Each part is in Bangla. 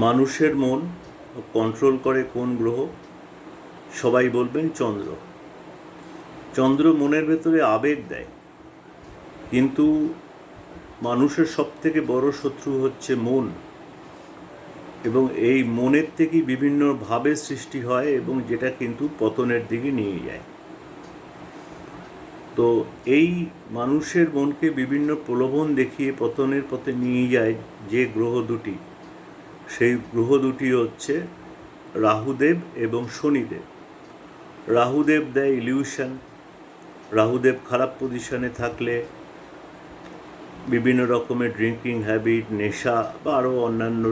মানুষের মন কন্ট্রোল করে কোন গ্রহ? সবাই বলবেন চন্দ্র। চন্দ্র মনের ভেতরে আবেগ দেয়, কিন্তু মানুষের সবথেকে বড় শত্রু হচ্ছে মন, এবং এই মনের থেকেই বিভিন্ন ভাবের সৃষ্টি হয় এবং যেটা কিন্তু পতনের দিকে নিয়ে যায়। তো এই মানুষের মনকে বিভিন্ন প্রলোভন দেখিয়ে পতনের পথে নিয়ে যায় যে গ্রহ দুটি, সেই গ্রহ দুটি হচ্ছে রাহুদেব এবং শনিদেব। রাহুদেব দেয় ইলিউশন। রাহুদেব খারাপ পজিশনে থাকলে বিভিন্ন রকমের ড্রিঙ্কিং হ্যাবিট, নেশা বা আরও অন্যান্য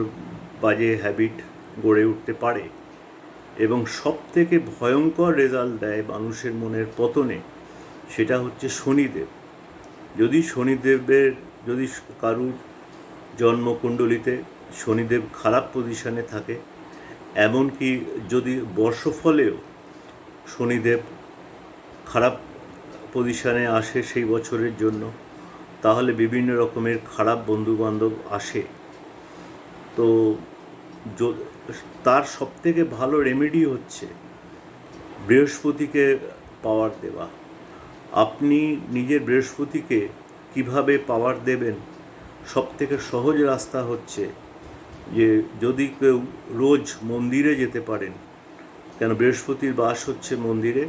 বাজে হ্যাবিট গড়ে উঠতে পারে, এবং সবথেকে ভয়ঙ্কর রেজাল্ট দেয় মানুষের মনের পতনে, সেটা হচ্ছে শনিদেব। যদি কারুর জন্মকুণ্ডলিতে শনিদেব খারাপ পজিশনে থাকে, এমনকি যদি বর্ষফলেও শনিদেব খারাপ পজিশনে আসে সেই বছরের জন্য, তাহলে বিভিন্ন রকমের খারাপ বন্ধুবান্ধব আসে। তো তার সবথেকে ভালো রেমেডি হচ্ছে বৃহস্পতিকে পাওয়ার দেওয়া। আপনি নিজের বৃহস্পতিকে কিভাবে পাওয়ার দেবেন? সবথেকে সহজ রাস্তা হচ্ছে যে যদি কেউ রোজ মন্দিরে যেতে পারেন, কেন বৃহস্পতির বাস হচ্ছে মন্দিরে,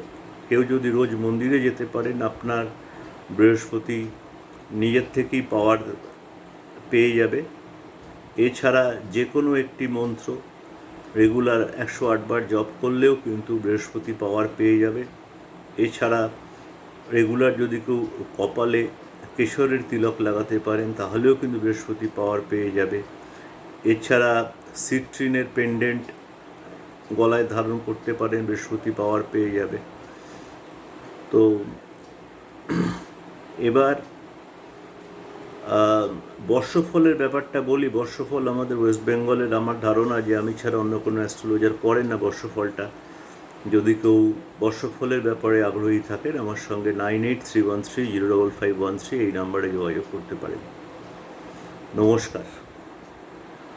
কেউ যদি রোজ মন্দিরে যেতে পারেন, আপনার বৃহস্পতি নিজের থেকেই পাওয়ার পেয়ে যাবে। এছাড়া যে কোনো একটি মন্ত্র রেগুলার 108 বার জপ করলেও কিন্তু বৃহস্পতি পাওয়ার পেয়ে যাবে। এছাড়া রেগুলার যদি কেউ কপালে কেশরের তিলক লাগাতে পারেন, তাহলেও কিন্তু বৃহস্পতি পাওয়ার পেয়ে যাবে। এছাড়া সিট্রিনের পেন্ডেন্ট গলায় ধারণ করতে পারেন, বৃহস্পতি পাওয়ার পেয়ে যাবে। তো এবার বর্ষফলের ব্যাপারটা বলি। বর্ষফল আমাদের ওয়েস্ট বেঙ্গলের, আমার ধারণা যে আমি ছাড়া অন্য কোনো অ্যাস্ট্রোলজার করেন না বর্ষফলটা। যদি কেউ বর্ষফলের ব্যাপারে আগ্রহী থাকেন, আমার সঙ্গে 9831305513 এই নাম্বারে যোগাযোগ করতে পারেন। নমস্কার।